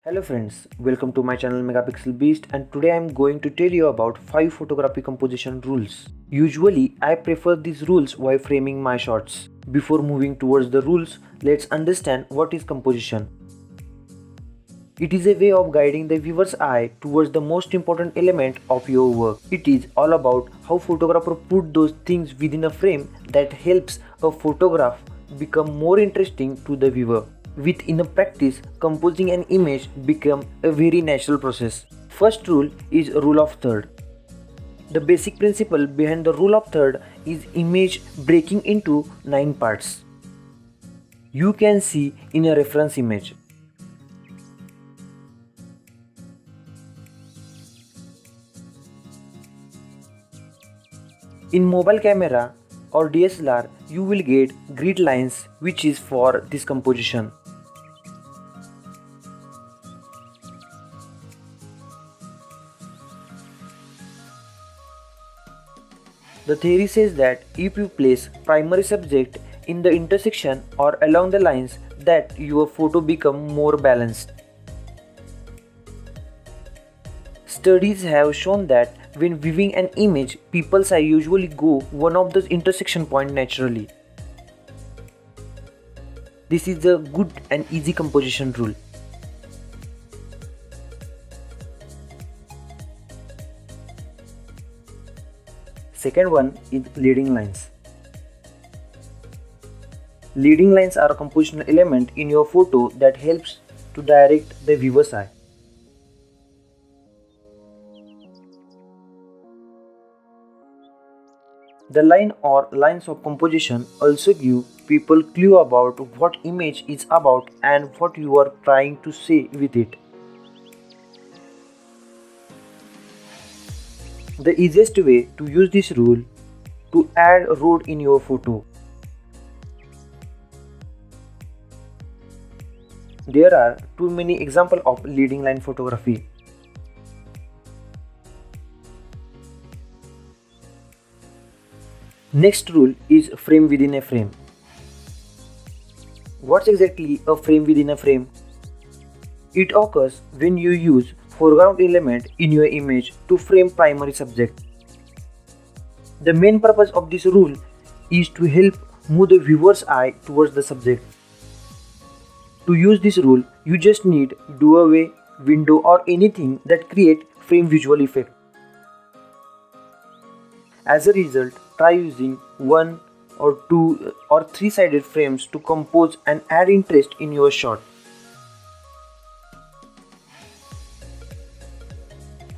Hello friends, welcome to my channel Megapixel Beast, and today I am going to tell you about 5 photography composition rules. Usually I prefer these rules while framing my shots. Before moving towards the rules, let's understand what is composition. It is a way of guiding the viewer's eye towards the most important element of your work. It is all about how photographer put those things within a frame that helps a photograph become more interesting to the viewer. With enough practice, composing an image becomes a very natural process. First rule is rule of third. The basic principle behind the rule of third is image breaking into 9 parts. You can see in a reference image. In mobile camera or DSLR, you will get grid lines, which is for this composition. The theory says that if you place primary subject in the intersection or along the lines, that your photo becomes more balanced. Studies have shown that when viewing an image, people's eye usually go one of those intersection points naturally. This is a good and easy composition rule. Second one is leading lines. Leading lines are a compositional element in your photo that helps to direct the viewer's eye. The line or lines of composition also give people clue about what image is about and what you are trying to say with it. The easiest way to use this rule to add a road in your photo. There are too many examples of leading line photography. Next rule is frame within a frame. What's exactly a frame within a frame? It occurs when you use foreground element in your image to frame primary subject. The main purpose of this rule is to help move the viewer's eye towards the subject. To use this rule, you just need doorway, window or anything that create frame visual effect. As a result, try using 1 or 2 or 3-sided frames to compose and add interest in your shot.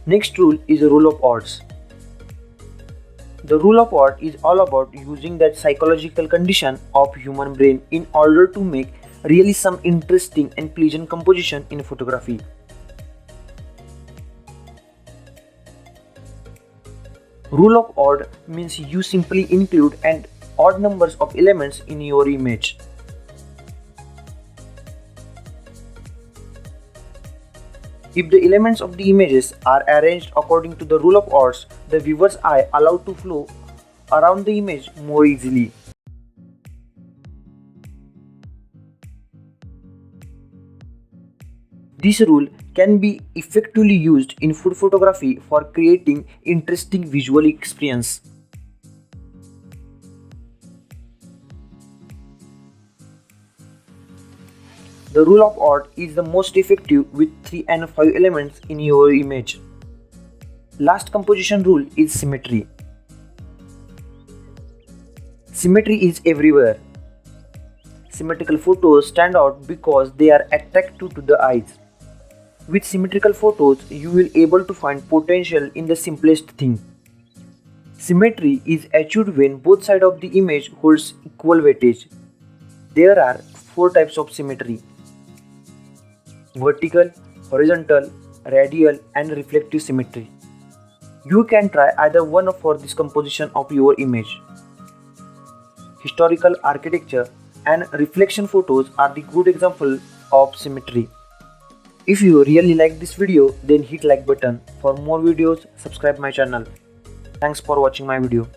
Next rule is the rule of odds. The rule of odds is all about using that psychological condition of human brain in order to make really some interesting and pleasant composition in photography. Rule of odd means you simply include an odd numbers of elements in your image. If the elements of the images are arranged according to the rule of odds, the viewer's eye allowed to flow around the image more easily. This rule can be effectively used in food photography for creating interesting visual experience. The rule of odd is the most effective with 3 and 5 elements in your image. Last composition rule is symmetry. Symmetry is everywhere. Symmetrical photos stand out because they are attractive to the eyes. With symmetrical photos, you will able to find potential in the simplest thing. Symmetry is achieved when both sides of the image holds equal weightage. There are 4 types of symmetry: vertical, horizontal, radial and reflective symmetry. You can try either one for this composition of your image. Historical architecture and reflection photos are the good example of symmetry. If you really like this video, then hit like button. For more videos, subscribe my channel. Thanks for watching my video.